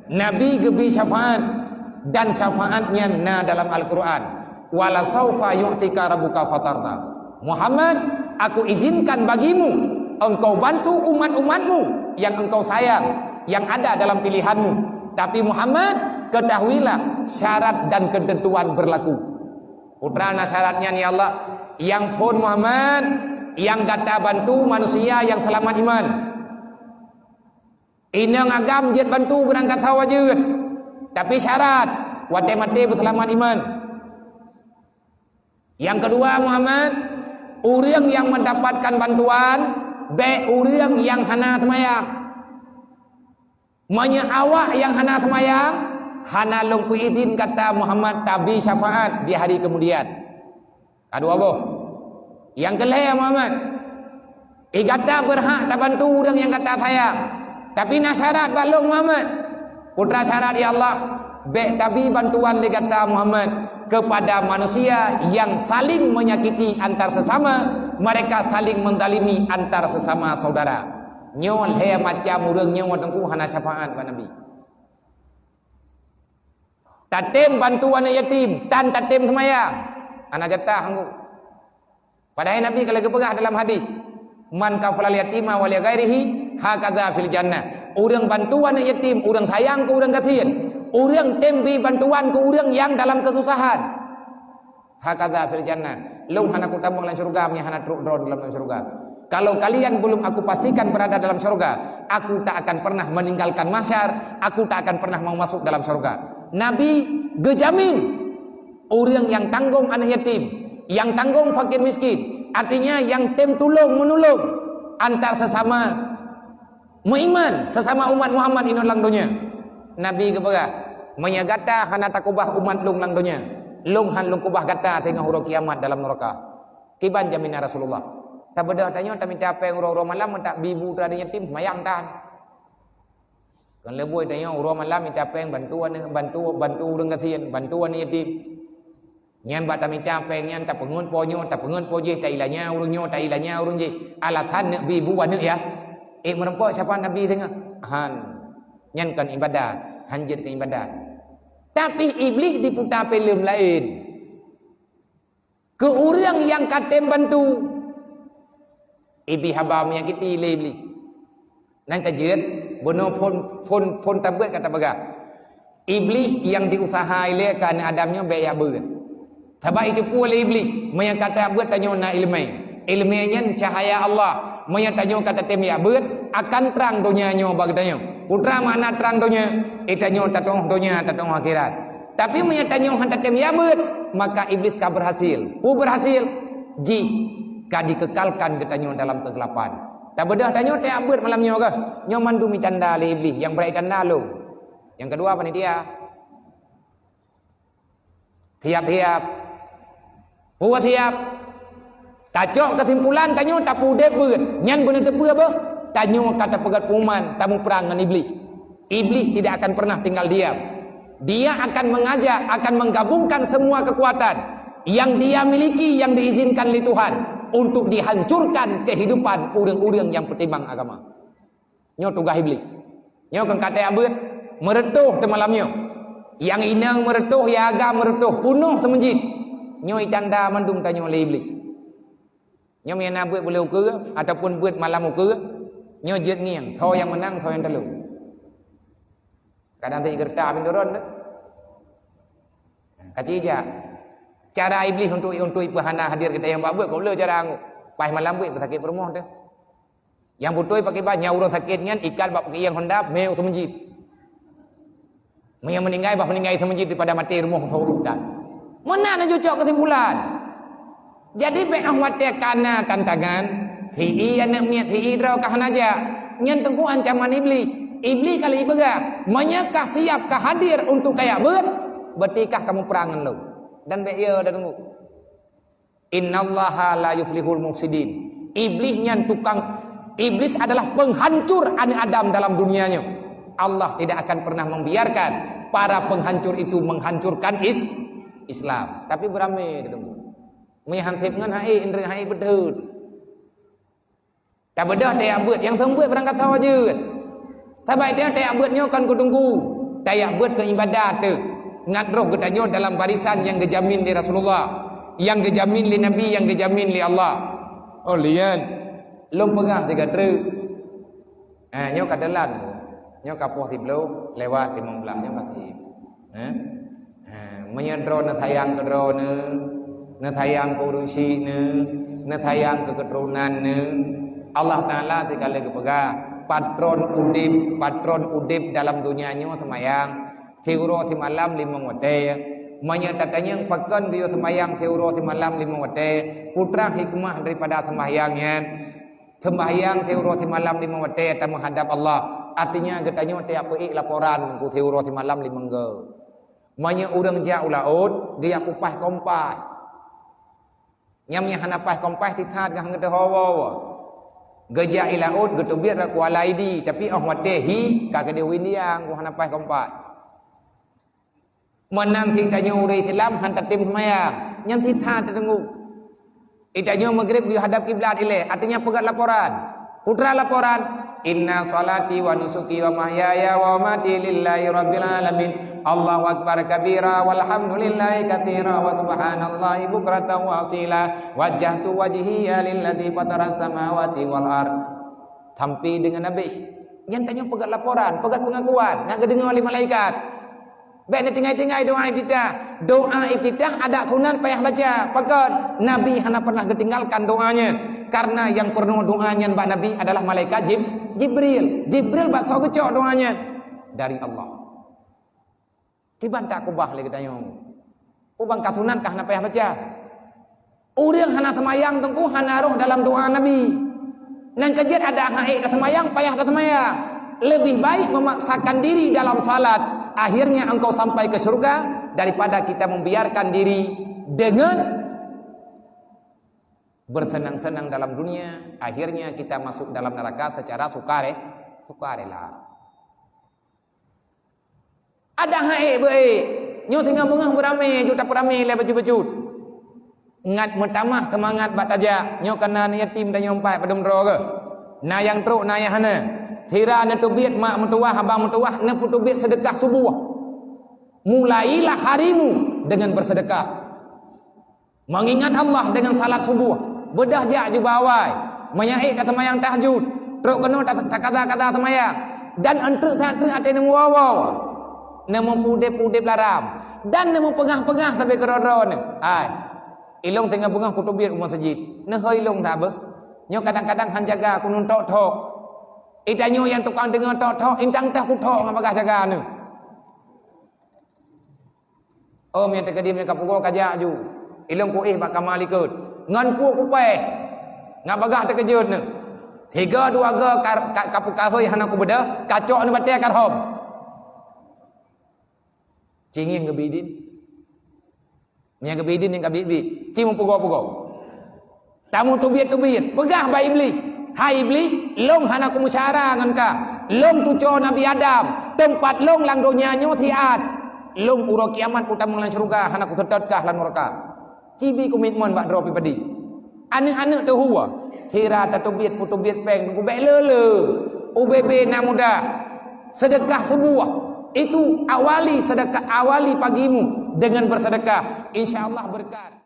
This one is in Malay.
Nabi gebi syafaat dan syafaatnya na dalam Al-Quran. Wala saufa yu'tika rabbuka fatarda. Muhammad, aku izinkan bagimu engkau bantu umat-umatmu yang engkau sayang, yang ada dalam pilihanmu. Tapi Muhammad, ketahuilah syarat dan ketentuan berlaku. Putrana syaratnya ni Allah, yang pun Muhammad yang kata bantu manusia yang selamat iman. Inang agam jet bantu berangkat hawajud. Tapi syarat wate mati berselamat iman. Yang kedua Muhammad, orang yang mendapatkan bantuan be orang yang hana semayang. Awak yang hana semayang, hana long izin kata Muhammad tabi syafaat di hari kemudian. Kedua boh. Yang kelih Muhammad, kata berhak tak bantu orang yang kata sayang. Tapi nak syarat balong Muhammad. Putra syarat ya Allah, be tabi bantuan dia kata Muhammad kepada manusia yang saling menyakiti antar sesama, mereka saling mendalimi antar sesama saudara. Nyol he macam urang nyol tengku hana syafaat ba Nabi. Tatem bantuan yatim, tan tatem semayang. Ana jatah hanggu. Padahal Nabi kalau kepegah dalam hadis, man kafalal yatima wal ghairihi hakadha fil jannah. Urang bantuan yatim, urang sayang ke urang kasihan. Urang tembi bantuan ke urang yang dalam kesusahan. Hakadha fil jannah. Lu hana ku tambang dalam syurga, nya hana truk drone dalam syurga. Kalau kalian belum aku pastikan berada dalam syurga, aku tak akan pernah meninggalkan mahsyar, aku tak akan pernah mau masuk dalam syurga. Nabi gejamin orang yang tanggung anak yatim, yang tanggung fakir miskin, artinya yang tem tulung menolong antar sesama muiman, sesama umat Muhammad ini lang dunia. Nabi kepegah menyagata hana takubah umat lung lang dunia. Lung han lung kubah gata tengah huruf kiamat dalam neraka. Kiban jaminan Rasulullah. Tak beda tanya tak minta apa yang uro malam tak bibu terada yatim semayang tan. Kan lebih tanya uro malam minta apa yang bantuan orang kasihan, bantuan yatim. Nyan bat tak minta apa yang tak pengun ponyo, tak pengun poje tak ilanya urunyo, tak ilanya urun je. Alatan nak bibu wan ya. Merempak siapa Nabi tengah. Han. Nyan kan ibadat, hanjit ke ibadat. Tapi iblis diputar film lain. Ke orang yang katem bantu iblis haba menyakiti iblis. Nang kajet bono pon tabet kata baga. Iblis yang diusaha ile kan Adamnya baik ber. Sebab itu pula iblis menyakata ber tanya na ilmu. Ilmunya cahaya Allah. Menyatanya kata tem ya ber akan terang dunia nyo bagi tanya. Putra mana terang dunia? Itanya tatong dunia, tatong akhirat. Tapi menyatanya hantar tem ya ber, maka iblis ka berhasil. Berhasil ji ka dikekalkan ketanyo dalam kegelapan. Tak bedah tanyo tak abut malamnya ke? Nyo mandu mi tanda le iblis yang berai tanda lu. Yang kedua panitia. Tiap-tiap. Puas tiap. Tacok kesimpulan tanyo tak pudep beut. Nyan bener tepu apa? Tanyo kata pegat puman tamu perang dengan iblis. Iblis tidak akan pernah tinggal diam. Dia akan mengajak, akan menggabungkan semua kekuatan yang dia miliki, yang diizinkan oleh Tuhan untuk dihancurkan kehidupan orang-orang yang pertimbang agama. Nyo tugas iblis. Nyo kan kata abut meretuh te malamnya. Yang inang meretuh, ya agam meretuh, punuh te menjid. Nyo itanda mandung tanyo oleh iblis. Nyo mian abut boleh ukur ataupun buat malam ukur. Nyo jet ngiang, thau yang menang, thau yang telu. Kadang tak gerta pindoron tu. Kaci je. Cara iblis untuk ipahana hadir kita yang buat kau le cara angu. Pai malam buat sakit permoh tu. Yang butuh pakai banyak orang sakitnya ikan bab pakai yang hendak meu semenjit. Yang meninggal bah meninggal semenjit daripada mati rumah saurutan. Mana nak cocok kesimpulan? Jadi beah wate kana tantangan ti anak miat ti draw kah naja. Nyen tengku ancaman iblis. Iblis kali ibega menyekah siapkah hadir untuk kayak bertikah kamu perangan lo. Dan beya dan tunggu. Innallaha la yuflihul mufsidin. Iblisnya tukang. Iblis adalah penghancur anak Adam dalam dunianya. Allah tidak akan pernah membiarkan para penghancur itu menghancurkan Islam. Tapi beramai tunggu. Menyantip dengan hai indra hai bedut. Tak bedah tak abut yang sembuh berangkat sawa je. Tabai dia tak abutnya kan ku tunggu. tayak buat ke ibadat tu. Ngat roh getanyo dalam barisan yang dijamin di Rasulullah, yang dijamin li Nabi, yang dijamin li Allah. Oh lian, lom pengah tiga tru. Nyo kadalan, nyo kapoh tiblo lewat 15 nyo mati. Menyedro na thayang kedro na thayang kurusi na thayang keketurunan Allah Ta'ala dikali kepegah patron udip dalam dunianya semayang teuro ti malam 5 wate menyatatanya pakan dia semayang teuro ti malam 5 wate putra hikmah daripada sembahyang teuro ti malam 5 wate atau menghadap Allah artinya getanya tiap peik laporan ku teuro ti malam 5 ge manya urang jauh laut dia kupah kompah nyamnya hanapah kompah tithat gah ngete hawa gejak ilaut getu biar aku alaidi tapi watehi ka kede windiang ku hanapah kompah menang titanya uri tilam han tatim semaya nyam tithat tengu itanya maghrib di hadap kiblat ile artinya pegat laporan putra laporan inna salati wa nusuki wa mahyaya wa mati lillahi rabbil alamin Allahu akbar kabira walhamdulillahi katsira wa subhanallahi bukratan wa asila wajjahtu wajhiya lilladzi fatara samawati wal ard tampi dengan nabi yang tanya pegat laporan pegat pengakuan ngak dengar oleh malaikat baik ni tinggai-tinggai doa iftitah ada sunan payah baca pegat nabi hana pernah ketinggalkan doanya karena yang penuh doanya mbak nabi adalah malaikat Jibril bakso kecok doanya dari Allah tiban tak kubah lagi tanya ubang kasunan kah hana payah baca urang hana semayang tengku hana roh dalam doa nabi nang kajian ada haid dah semayang payah dah semayang lebih baik memaksakan diri dalam salat akhirnya engkau sampai ke surga daripada kita membiarkan diri dengan bersenang-senang dalam dunia akhirnya kita masuk dalam neraka secara sukarela ada haid baik nyo tinggal bungah beramai juta beramai le baju-baju ngat metamah semangat bataja nyo kena yatim dan nyompai padum ro ke na yang truk na yang hana tira na tubiat mak mentuah abang mentuah na putubiat sedekah subuh mulailah harimu dengan bersedekah mengingat Allah dengan salat subuh bedah jak ju bawai menyait kata mayang tahajud truk kena kata-kata semayang dan entuk tak ate nemu wawa nemu pudip laram dan nemu pengah-pengah sampai kerodon ai ilong tengah bungah kutubir umah masjid ne hoi long tak be nyo kadang-kadang han jaga kunun tok itanyo yang tukang dengar tok intang tah kutok ngapagah jaga ne om yang terkedim yang kapugo kajak ju ilong ku bak kamalikut ngan pu ku pe ngapagah terkejut ne 3 2 kapukah hoi han aku beda kacok ne bate karhom cingin ngebidin nya ngebidin yang kabibit cimu pugo tamu tubit pegah ba iblis hai iblis long hana ku musyara ngan ka long tuco nabi adam tempat long lang dunia nyo tiat long uro kiamat utam lan surga hana ku tetetkah lan neraka cibi komitmen bak drop padi ane-ane tu huwa kira tatubit putubit peng ku bek lele UBB na mudah sedekah sebuah itu awali sedekah awali pagimu dengan bersedekah insyaallah berkat